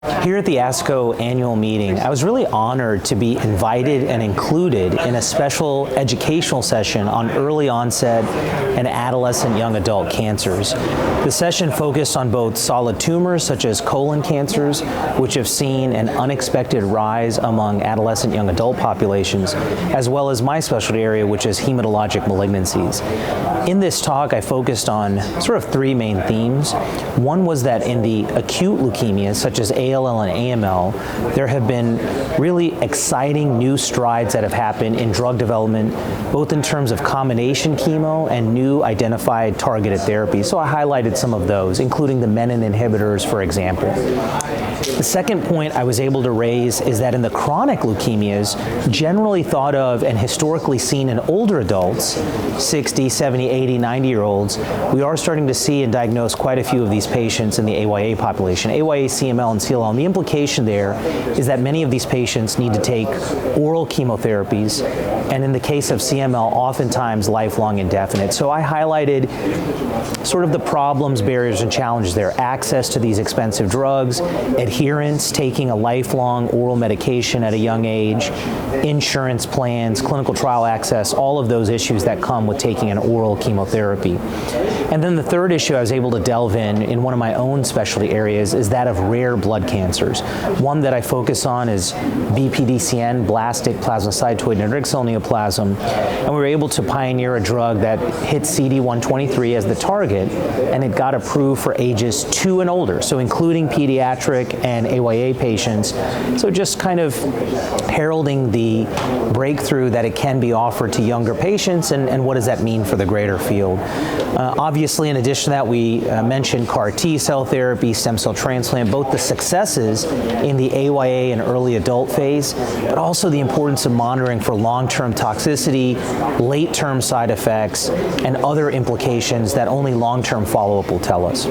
Here at the ASCO annual meeting, I was really honored to be invited and included in a special educational session on early onset and adolescent young adult cancers. The session focused on both solid tumors such as colon cancers, which have seen an unexpected rise among adolescent young adult populations, as well as my specialty area, which is hematologic malignancies. In this talk, I focused on sort of three main themes. One was that in the acute leukemias, such as ALL and AML, there have been really exciting new strides that have happened in drug development, both in terms of combination chemo and new identified targeted therapies. So I highlighted some of those, including the menin inhibitors, for example. The second point I was able to raise is that in the chronic leukemias, generally thought of and historically seen in older adults, 60, 70, 80, 90-year-olds, we are starting to see and diagnose quite a few of these patients in the AYA population, AYA, CML, and CLL. And the implication there is that many of these patients need to take oral chemotherapies, and in the case of CML, oftentimes lifelong indefinite. So I highlighted sort of the problems, barriers, and challenges there. Access to these expensive drugs, adherence, taking a lifelong oral medication at a young age, insurance plans, clinical trial access, all of those issues that come with taking an oral chemotherapy. And then the third issue I was able to delve in one of my own specialty areas is that of rare blood cancers. One that I focus on is BPDCN, Blastic, plasmacytoid, dendritic cell neoplasm, and we were able to pioneer a drug that hits CD123 as the target, and it got approved for ages 2 and older, so including pediatric and AYA patients. So just kind of heralding the breakthrough that it can be offered to younger patients, and what does that mean for the greater field. Obviously, in addition to that, we mentioned CAR T cell therapy, stem cell transplant, both the successes in the AYA and early adult phase, but also the importance of monitoring for long-term toxicity, late-term side effects, and other implications that only long-term follow-up will tell us.